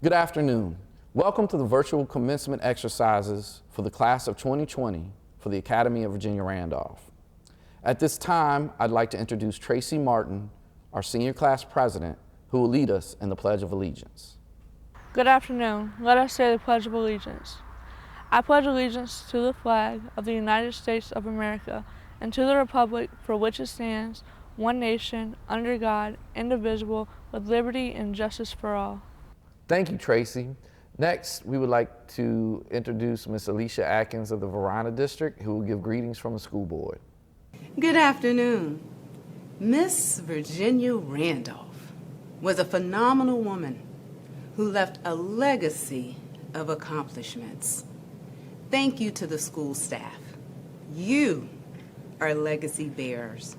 Good afternoon. Welcome to the virtual commencement exercises for the class of 2020 for the Academy of Virginia Randolph. At this time, I'd like to introduce Tracy Martin, our senior class president, who will lead us in the Pledge of Allegiance. Good afternoon. Let us say the Pledge of Allegiance. I pledge allegiance to the flag of the United States of America and to the republic for which it stands, one nation, under God, indivisible, with liberty and justice for all. Thank you, Tracy. Next, we would like to introduce Ms. Alicia Atkins of the Varina District, who will give greetings from the school board. Good afternoon. Miss Virginia Randolph was a phenomenal woman who left a legacy of accomplishments. Thank you to the school staff. You are legacy bearers.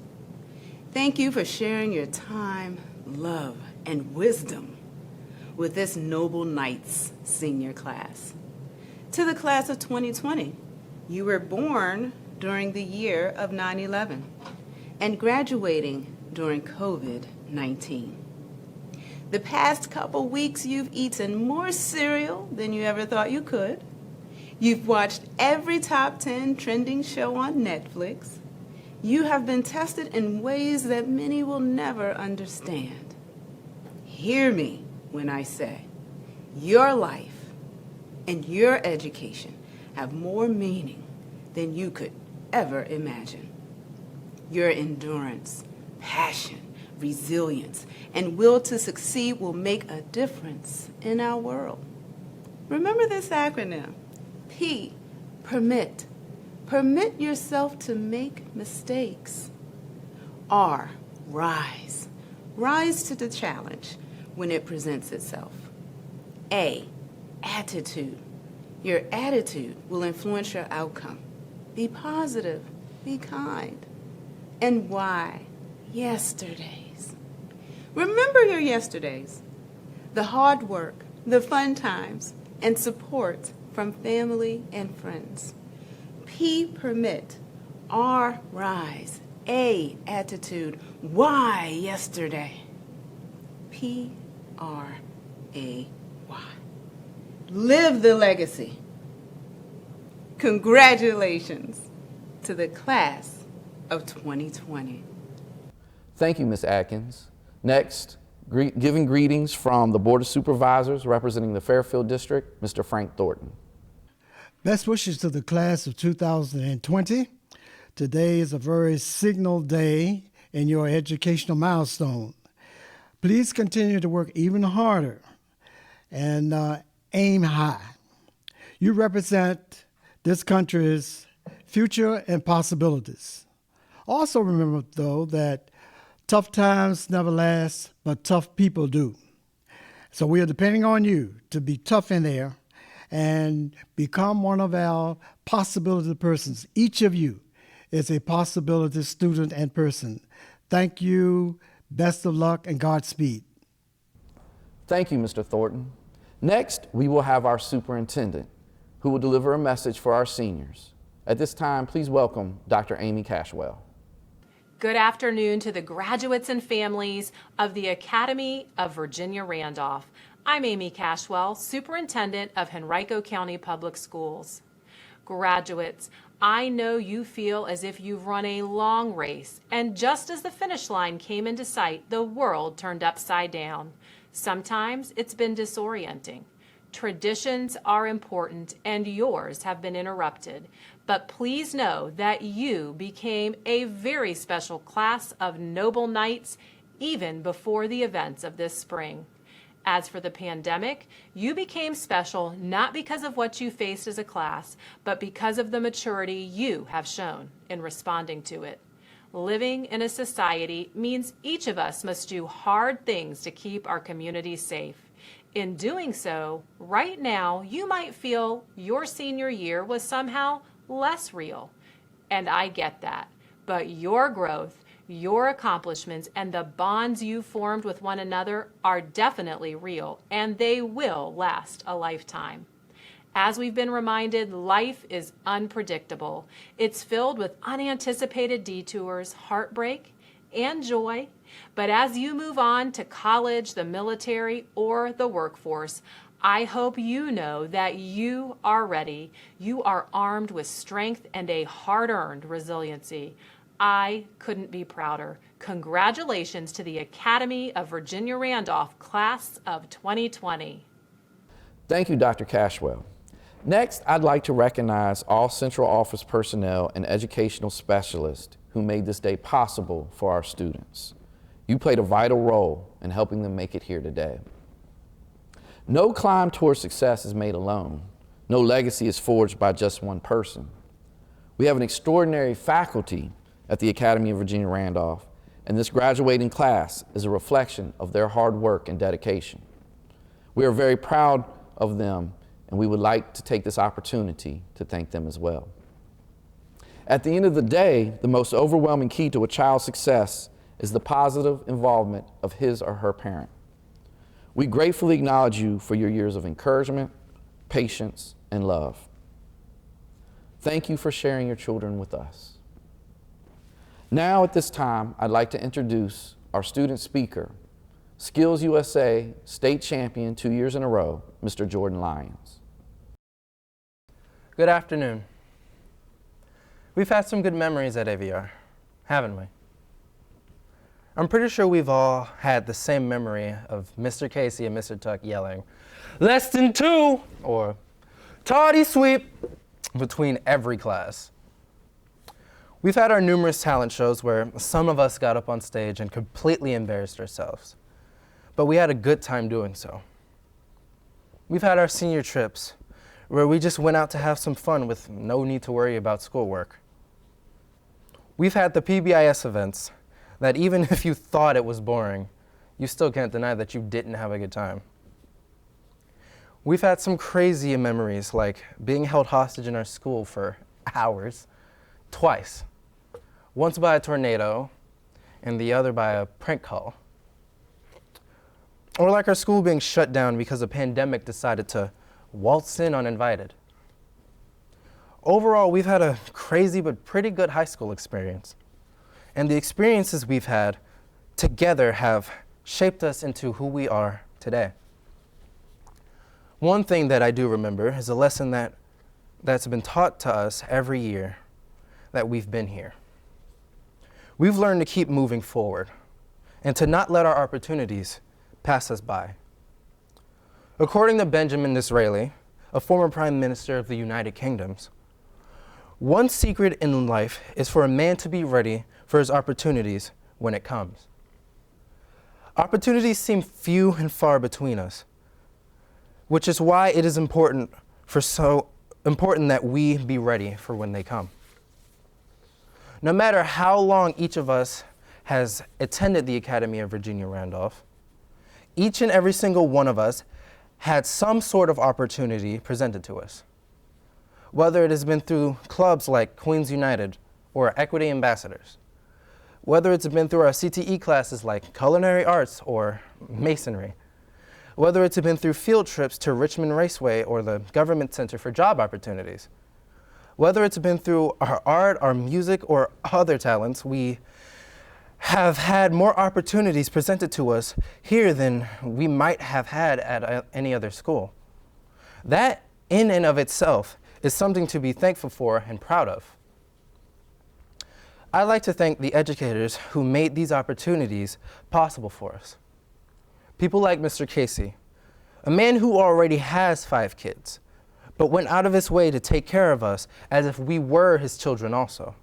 Thank you for sharing your time, love, and wisdom with this Noble Knights senior class. To the class of 2020, you were born during the year of 9/11 and graduating during COVID-19. The past couple weeks, you've eaten more cereal than you ever thought you could. You've watched every top 10 trending show on Netflix. You have been tested in ways that many will never understand. Hear me when I say your life and your education have more meaning than you could ever imagine. Your endurance, passion, resilience, and will to succeed will make a difference in our world. Remember this acronym, P, permit. Permit yourself to make mistakes. R, rise. Rise to the challenge when it presents itself. A, attitude. Your attitude will influence your outcome. Be positive, be kind. And Y, yesterdays. Remember your yesterdays, the hard work, the fun times, and support from family and friends. P, permit. R, rise. A, attitude. Y, yesterday. P-R-A-Y. Live the legacy. Congratulations to the class of 2020. Thank you, Ms. Atkins. Next, giving greetings from the Board of Supervisors representing the Fairfield District, Mr. Frank Thornton. Best wishes to the class of 2020. Today is a very signal day in your educational milestone. Please continue to work even harder and aim high. You represent this country's future and possibilities. Also remember, though, that tough times never last, but tough people do. So we are depending on you to be tough in there and become one of our possibility persons. Each of you is a possibility student and person. Thank you, best of luck, and Godspeed. Thank you, Mr. Thornton. Next, we will have our superintendent, who will deliver a message for our seniors. At this time, please welcome Dr. Amy Cashwell. Good afternoon to the graduates and families of the Academy of Virginia Randolph. I'm Amy Cashwell, Superintendent of Henrico County Public Schools. Graduates, I know you feel as if you've run a long race, and just as the finish line came into sight, the world turned upside down. Sometimes it's been disorienting. Traditions are important, and yours have been interrupted. But please know that you became a very special class of noble knights even before the events of this spring. As for the pandemic, you became special not because of what you faced as a class, but because of the maturity you have shown in responding to it. Living in a society means each of us must do hard things to keep our community safe. In doing so, right now, you might feel your senior year was somehow less real. And I get that. But your growth, your accomplishments, and the bonds you formed with one another are definitely real, and they will last a lifetime. As we've been reminded, life is unpredictable. It's filled with unanticipated detours, heartbreak, and joy. But as you move on to college, the military, or the workforce, I hope you know that you are ready. You are armed with strength and a hard-earned resiliency. I couldn't be prouder. Congratulations to the Academy of Virginia Randolph Class of 2020. Thank you, Dr. Cashwell. Next, I'd like to recognize all central office personnel and educational specialists who made this day possible for our students. You played a vital role in helping them make it here today. No climb towards success is made alone. No legacy is forged by just one person. We have an extraordinary faculty at the Academy of Virginia Randolph, and this graduating class is a reflection of their hard work and dedication. We are very proud of them, and we would like to take this opportunity to thank them as well. At the end of the day, the most overwhelming key to a child's success is the positive involvement of his or her parent. We gratefully acknowledge you for your years of encouragement, patience, and love. Thank you for sharing your children with us. Now at this time, I'd like to introduce our student speaker, Skills USA state champion 2 years in a row, Mr. Jordan Lyons. Good afternoon. We've had some good memories at AVR, haven't we? I'm pretty sure we've all had the same memory of Mr. Casey and Mr. Tuck yelling, "Less than 2," or "Toddy sweep," between every class. We've had our numerous talent shows where some of us got up on stage and completely embarrassed ourselves, but we had a good time doing so. We've had our senior trips where we just went out to have some fun with no need to worry about schoolwork. We've had the PBIS events that even if you thought it was boring, you still can't deny that you didn't have a good time. We've had some crazy memories like being held hostage in our school for hours, twice. Once by a tornado and the other by a prank call. Or like our school being shut down because a pandemic decided to waltz in uninvited. Overall, we've had a crazy but pretty good high school experience. And the experiences we've had together have shaped us into who we are today. One thing that I do remember is a lesson that's been taught to us every year that we've been here. We've learned to keep moving forward and to not let our opportunities pass us by. According to Benjamin Disraeli, a former Prime Minister of the United Kingdom, one secret in life is for a man to be ready for his opportunities when it comes. Opportunities seem few and far between us, which is why it is important that we be ready for when they come. No matter how long each of us has attended the Academy of Virginia Randolph, each and every single one of us had some sort of opportunity presented to us. Whether it has been through clubs like Queens United or Equity Ambassadors, whether it's been through our CTE classes like Culinary Arts or Masonry, whether it's been through field trips to Richmond Raceway or the Government Center for Job Opportunities, whether it's been through our art, our music, or other talents, we have had more opportunities presented to us here than we might have had at any other school. That, in and of itself, is something to be thankful for and proud of. I'd like to thank the educators who made these opportunities possible for us. People like Mr. Casey, a man who already has 5 kids, but went out of his way to take care of us as if we were his children also.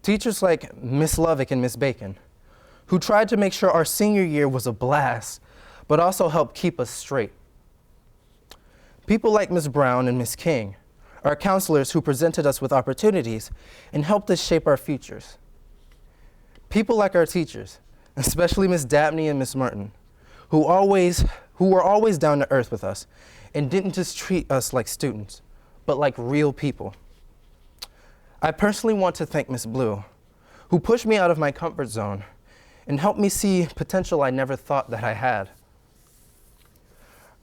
Teachers like Miss Lovick and Miss Bacon, who tried to make sure our senior year was a blast, but also helped keep us straight. People like Miss Brown and Miss King, our counselors who presented us with opportunities and helped us shape our futures. People like our teachers, especially Miss Dabney and Miss Martin, who were always down to earth with us and didn't just treat us like students, but like real people. I personally want to thank Miss Blue, who pushed me out of my comfort zone and helped me see potential I never thought that I had.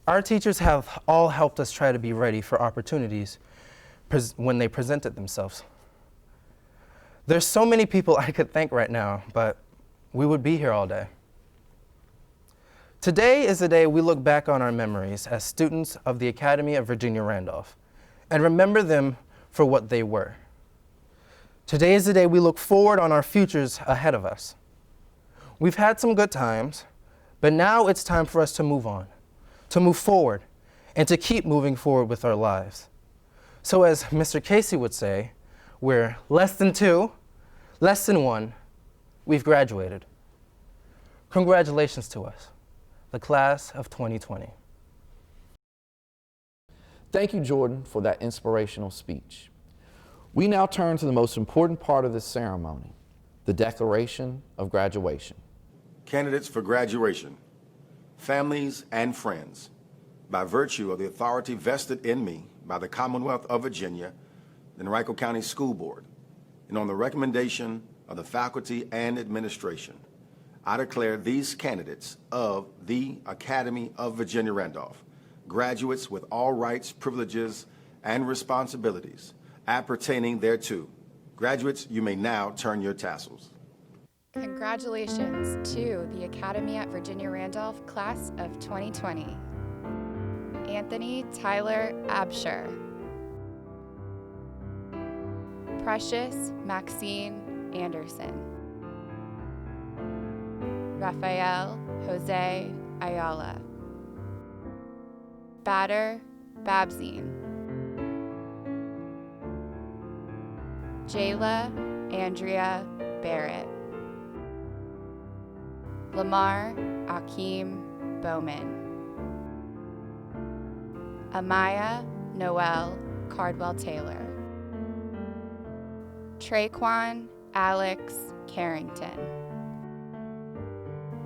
Our teachers have all helped us try to be ready for opportunities when they presented themselves. There's so many people I could thank right now, but we would be here all day. Today is the day we look back on our memories as students of the Academy of Virginia Randolph and remember them for what they were. Today is the day we look forward on our futures ahead of us. We've had some good times, but now it's time for us to move on, to move forward, and to keep moving forward with our lives. So as Mr. Casey would say, we're less than 2, less than 1, we've graduated. Congratulations to us, the class of 2020. Thank you, Jordan, for that inspirational speech. We now turn to the most important part of this ceremony, the Declaration of Graduation. Candidates for graduation, families and friends, by virtue of the authority vested in me by the Commonwealth of Virginia, the Henrico County School Board, and on the recommendation of the faculty and administration, I declare these candidates of the Academy of Virginia Randolph graduates with all rights, privileges, and responsibilities appertaining thereto. Graduates, you may now turn your tassels. Congratulations to the Academy at Virginia Randolph class of 2020. Anthony Tyler Absher. Precious Maxine Anderson. Rafael Jose Ayala. Bader Babzine. Jayla Andrea Barrett. Lamar Akeem Bowman. Amaya Noel Cardwell-Taylor. Traquan Alex Carrington.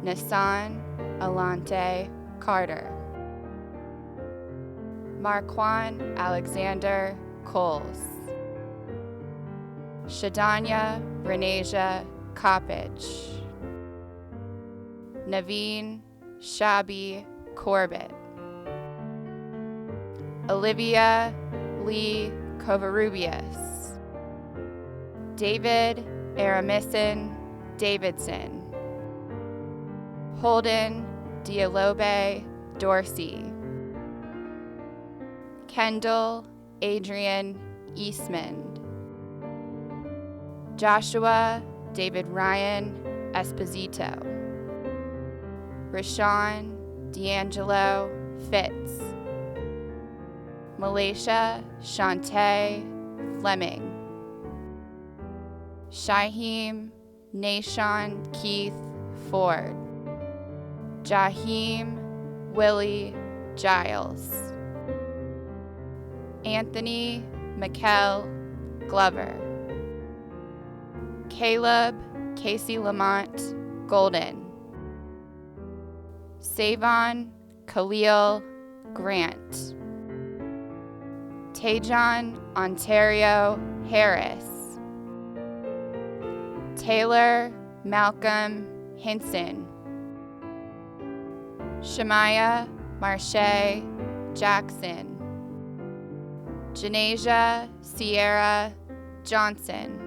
Nassan Alante Carter. Marquan Alexander Coles. Shadanya Renasia Coppage. Naveen Shabi Corbett. Olivia Lee Covarrubias. David Aramison Davidson. Holden Dialobe Dorsey. Kendall Adrian Eastman. Joshua David Ryan Esposito. Rashawn D'Angelo Fitz. Malaysia Shantae Fleming. Shaheem Nashon Keith Ford. Jaheim Willie Giles. Anthony Mikkel Glover. Caleb Casey Lamont Golden. Savon Khalil Grant. Tajon Ontario Harris. Taylor Malcolm Hinson. Shemaya Marche Jackson. Janasia Sierra Johnson.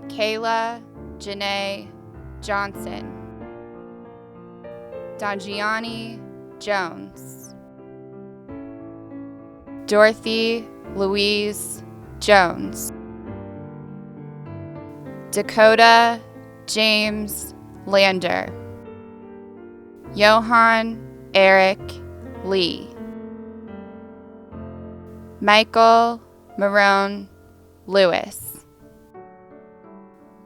Kayla Janae Johnson. Dangiani Jones. Dorothy Louise Jones. Dakota James Lander. Johan Eric Lee. Michael Marone Lewis.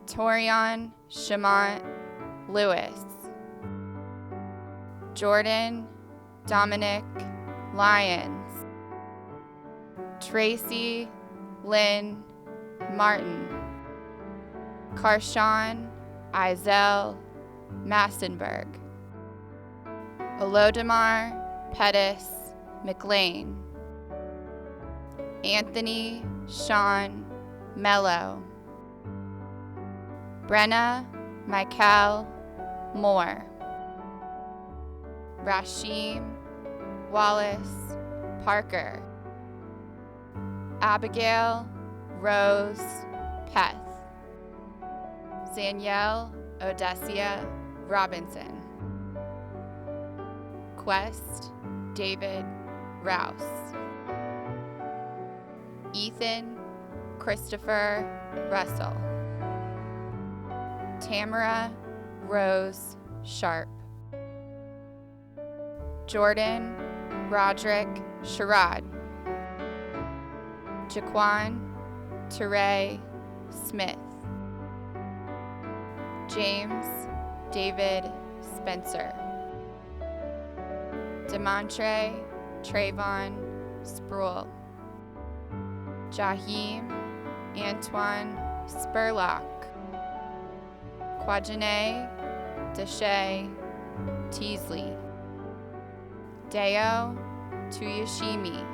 Torian Shamont Lewis. Jordan Dominic Lyons. Tracy Lynn Martin. Karshawn Izel Massenberg. Olodumare Pettis McLean. Anthony Sean Mello. Brenna Michael Moore. Rashim Wallace Parker. Abigail Rose Peth. Danielle Odessia Robinson. Quest David Rouse. Ethan Christopher Russell. Tamara Rose Sharp. Jordan Roderick Sherrod. Jaquan Teray Smith. James David Spencer. Demontre Trayvon Sproul. Jaheim Antoine Spurlock. Quajane Deshay Teasley. Deo Tuyashimi.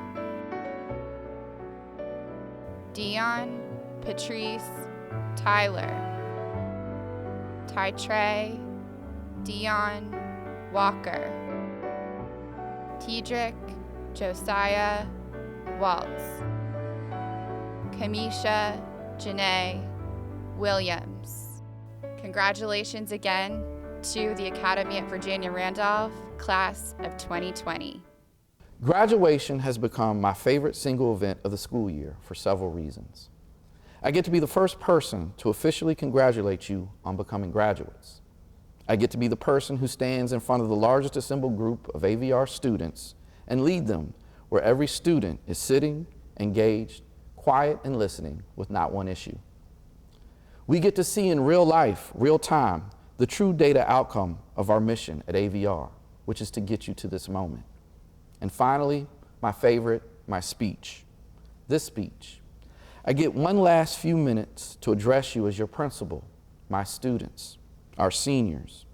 Dion Patrice Tyler. Tytre Dion Walker. Tiedrick Josiah Waltz. Kamisha Janae Williams. Congratulations again to the Academy at Virginia Randolph, class of 2020. Graduation has become my favorite single event of the school year for several reasons. I get to be the first person to officially congratulate you on becoming graduates. I get to be the person who stands in front of the largest assembled group of AVR students and lead them where every student is sitting, engaged, quiet, and listening with not one issue. We get to see in real life, real time, the true data outcome of our mission at AVR, which is to get you to this moment. And finally, my favorite, my speech. This speech. I get one last few minutes to address you as your principal, my students, our seniors,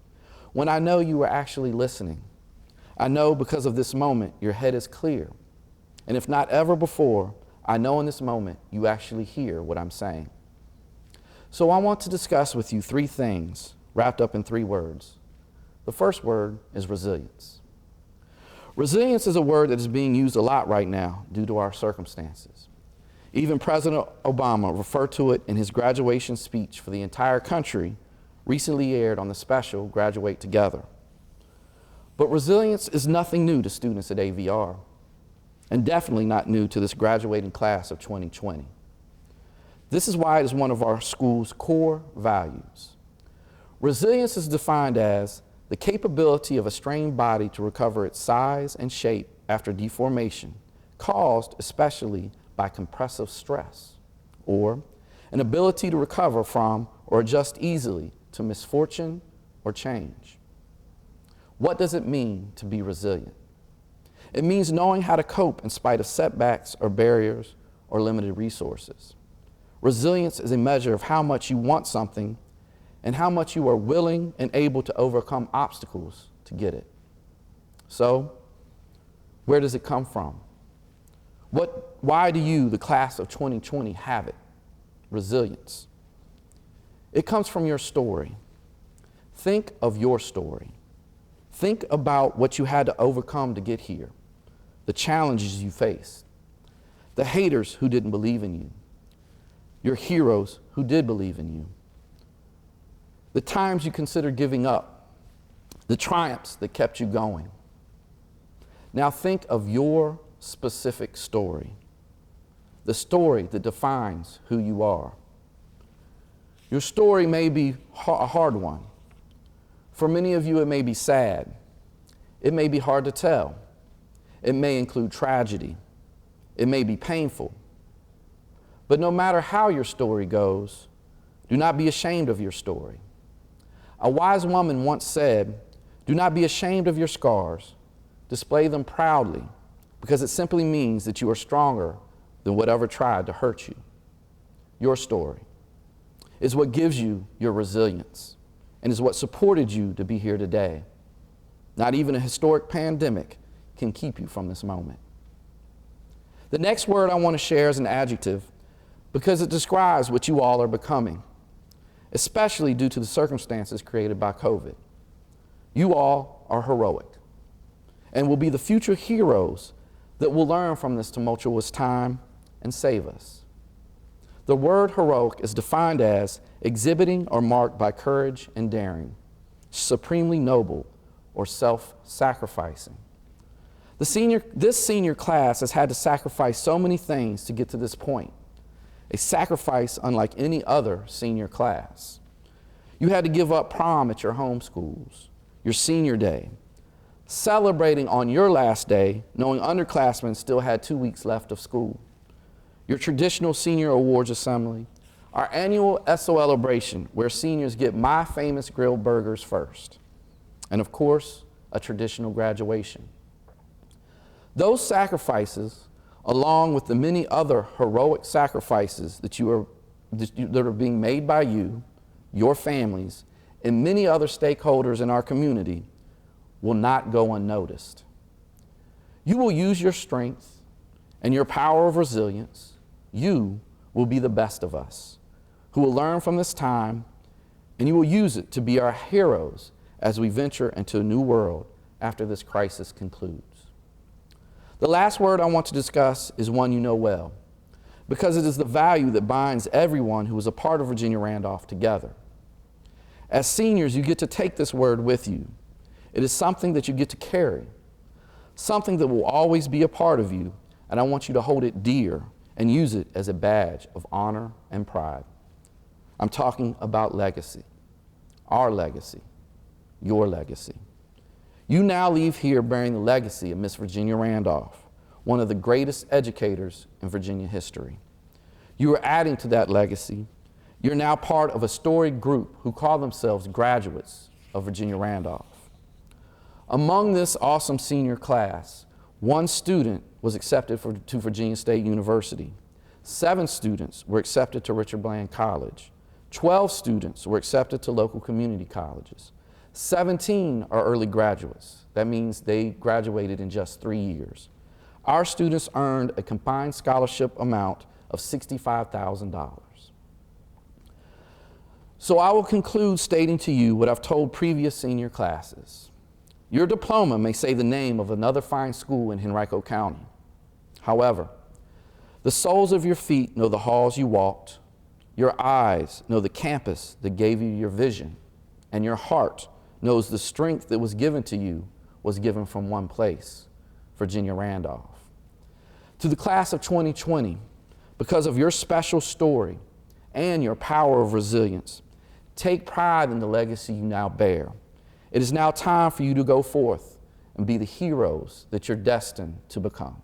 when I know you are actually listening. I know because of this moment, your head is clear. And if not ever before, I know in this moment, you actually hear what I'm saying. So I want to discuss with you 3 things wrapped up in 3 words. The first word is resilience. Resilience is a word that is being used a lot right now due to our circumstances. Even President Obama referred to it in his graduation speech for the entire country, recently aired on the special Graduate Together. But resilience is nothing new to students at AVR, and definitely not new to this graduating class of 2020. This is why it is one of our school's core values. Resilience is defined as the capability of a strained body to recover its size and shape after deformation, caused especially by compressive stress, or an ability to recover from or adjust easily to misfortune or change. What does it mean to be resilient? It means knowing how to cope in spite of setbacks or barriers or limited resources. Resilience is a measure of how much you want something and how much you are willing and able to overcome obstacles to get it. So, where does it come from? Why do you, the class of 2020, have it? Resilience. It comes from your story. Think of your story. Think about what you had to overcome to get here, the challenges you faced, the haters who didn't believe in you, your heroes who did believe in you, the times you considered giving up, the triumphs that kept you going. Now think of your specific story, the story that defines who you are. Your story may be a hard one. For many of you, it may be sad. It may be hard to tell. It may include tragedy. It may be painful. But no matter how your story goes, do not be ashamed of your story. A wise woman once said, "Do not be ashamed of your scars. Display them proudly, because it simply means that you are stronger than whatever tried to hurt you." Your story is what gives you your resilience and is what supported you to be here today. Not even a historic pandemic can keep you from this moment. The next word I want to share is an adjective because it describes what you all are becoming, especially due to the circumstances created by COVID. You all are heroic and will be the future heroes that will learn from this tumultuous time and save us. The word heroic is defined as exhibiting or marked by courage and daring, supremely noble, or self-sacrificing. This senior class has had to sacrifice so many things to get to this point, a sacrifice unlike any other senior class. You had to give up prom at your home schools, your senior day, celebrating on your last day, knowing underclassmen still had 2 weeks left of school, your traditional senior awards assembly, our annual SO-Celebration, where seniors get my famous grilled burgers first, and of course, a traditional graduation. Those sacrifices, along with the many other heroic sacrifices that are being made by you, your families, and many other stakeholders in our community, will not go unnoticed. You will use your strength and your power of resilience. You will be the best of us, who will learn from this time, and you will use it to be our heroes as we venture into a new world after this crisis concludes. The last word I want to discuss is one you know well, because it is the value that binds everyone who is a part of Virginia Randolph together. As seniors, you get to take this word with you. It is something that you get to carry, something that will always be a part of you, and I want you to hold it dear and use it as a badge of honor and pride. I'm talking about legacy, our legacy, your legacy. You now leave here bearing the legacy of Miss Virginia Randolph, one of the greatest educators in Virginia history. You are adding to that legacy. You're now part of a storied group who call themselves graduates of Virginia Randolph. Among this awesome senior class, 1 student was accepted to Virginia State University. 7 students were accepted to Richard Bland College. 12 students were accepted to local community colleges. 17 are early graduates. That means they graduated in just 3 years. Our students earned a combined scholarship amount of $65,000. So I will conclude stating to you what I've told previous senior classes. Your diploma may say the name of another fine school in Henrico County. However, the soles of your feet know the halls you walked, your eyes know the campus that gave you your vision, and your heart knows the strength that was given to you was given from one place, Virginia Randolph. To the class of 2020, because of your special story and your power of resilience, take pride in the legacy you now bear. It is now time for you to go forth and be the heroes that you're destined to become.